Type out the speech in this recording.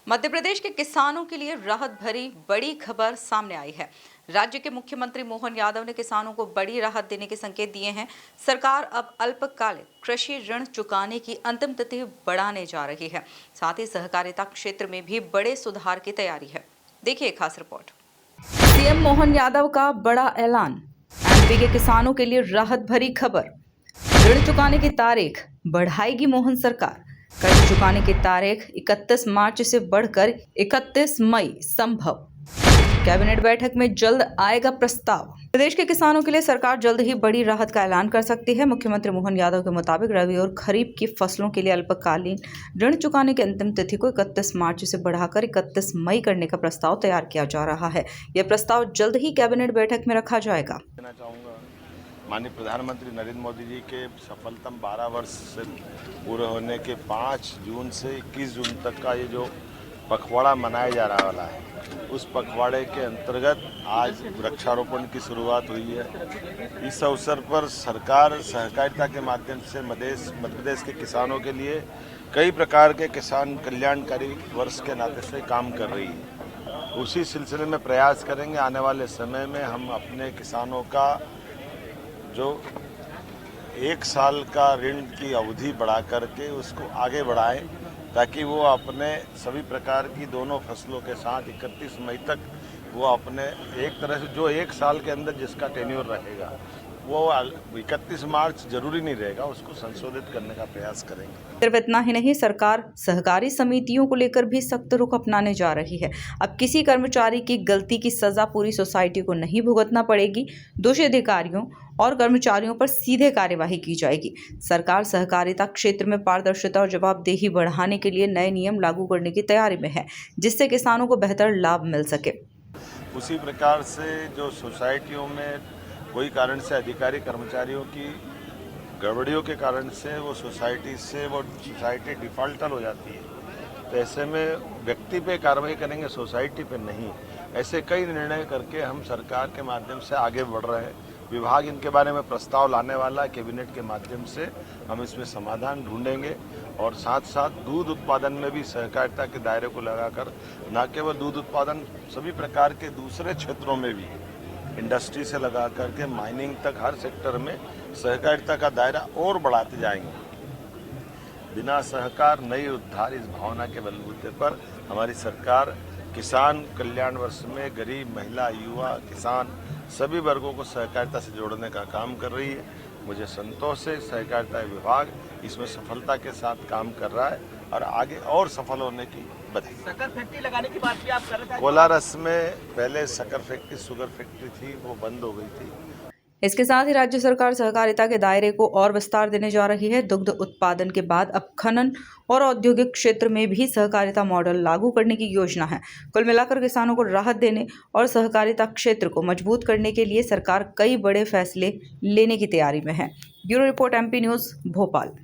मध्य प्रदेश के किसानों के लिए राहत भरी बड़ी खबर सामने आई है। राज्य के मुख्यमंत्री मोहन यादव ने किसानों को बड़ी राहत देने के संकेत दिए हैं। सरकार अब अल्पकालिक कृषि ऋण चुकाने की अंतिम तिथि बढ़ाने जा रही है। साथ ही सहकारिता क्षेत्र में भी बड़े सुधार की तैयारी है। देखिए खास रिपोर्ट। सीएम मोहन यादव का बड़ा ऐलान। एमपी के किसानों के लिए राहत भरी खबर। ऋण चुकाने की तारीख बढ़ाएगी मोहन सरकार। कर्ज चुकाने की तारीख 31 मार्च से बढ़कर 31 मई संभव। कैबिनेट बैठक में जल्द आएगा प्रस्ताव। प्रदेश के किसानों के लिए सरकार जल्द ही बड़ी राहत का ऐलान कर सकती है। मुख्यमंत्री मोहन यादव के मुताबिक रबी और खरीफ की फसलों के लिए अल्पकालीन ऋण चुकाने की अंतिम तिथि को 31 मार्च से बढ़ाकर 31 मई करने का प्रस्ताव तैयार किया जा रहा है। यह प्रस्ताव जल्द ही कैबिनेट बैठक में रखा जाएगा। माननीय प्रधानमंत्री नरेंद्र मोदी जी के सफलतम 12 वर्ष से पूरे होने के 5 जून से 21 जून तक का ये जो पखवाड़ा मनाया जा रहा वाला है, उस पखवाड़े के अंतर्गत आज वृक्षारोपण की शुरुआत हुई है। इस अवसर पर सरकार सहकारिता के माध्यम से मध्य प्रदेश के किसानों के लिए कई प्रकार के किसान कल्याणकारी वर्ष के नाते से काम कर रही है। उसी सिलसिले में प्रयास करेंगे आने वाले समय में हम अपने किसानों का जो 1 साल का ऋण की अवधि बढ़ा करके उसको आगे बढ़ाएं, ताकि वो अपने सभी प्रकार की दोनों फसलों के साथ 31 मई तक वो अपने एक तरह से जो 1 साल के अंदर जिसका टेन्योर रहेगा वो 31 मार्च जरूरी नहीं रहेगा, उसको संशोधित करने का प्रयास करेंगे। सिर्फ इतना ही नहीं, सरकार सहकारी समितियों को लेकर भी सख्त रुख अपनाने जा रही है। अब किसी कर्मचारी की गलती की सजा पूरी सोसाइटी को नहीं भुगतना पड़ेगी। दोषी अधिकारियों और कर्मचारियों पर सीधे कार्यवाही की जाएगी। सरकार सहकारिता क्षेत्र में पारदर्शिता और जवाबदेही बढ़ाने के लिए नए नियम लागू करने की तैयारी में है, जिससे किसानों को बेहतर लाभ मिल सके। उसी प्रकार से जो सोसाइटियों में कोई कारण से अधिकारी कर्मचारियों की गड़बड़ियों के कारण से वो सोसाइटी डिफॉल्टर हो जाती है, तो ऐसे में व्यक्ति पे कार्रवाई करेंगे, सोसाइटी पे नहीं। ऐसे कई निर्णय करके हम सरकार के माध्यम से आगे बढ़ रहे हैं। विभाग इनके बारे में प्रस्ताव लाने वाला है, कैबिनेट के माध्यम से हम इसमें समाधान ढूंढेंगे और साथ साथ दूध उत्पादन में भी सहकारिता के दायरे को लगाकर न केवल दूध उत्पादन, सभी प्रकार के दूसरे क्षेत्रों में भी इंडस्ट्री से लगा करके माइनिंग तक हर सेक्टर में सहकारिता का दायरा और बढ़ाते जाएंगे। बिना सहकार नहीं उद्धार, इस भावना के बलबूते पर हमारी सरकार किसान कल्याण वर्ष में गरीब, महिला, युवा, किसान सभी वर्गों को सहकारिता से जोड़ने का काम कर रही है। मुझे संतोष है, सहकारिता विभाग इसमें सफलता के साथ काम कर रहा है और आगे और सफल होने की बधाई। शक्कर फैक्ट्री लगाने की बात भी आप कर रहे थे। कोलारस में पहले शक्कर फैक्ट्री, शुगर फैक्ट्री थी, वो बंद हो गई थी। इसके साथ ही राज्य सरकार सहकारिता के दायरे को और विस्तार देने जा रही है। दुग्ध उत्पादन के बाद अब खनन और औद्योगिक क्षेत्र में भी सहकारिता मॉडल लागू करने की योजना है। कुल मिलाकर किसानों को राहत देने और सहकारिता क्षेत्र को मजबूत करने के लिए सरकार कई बड़े फैसले लेने की तैयारी में है। Bureau report, MP news, Bhopal.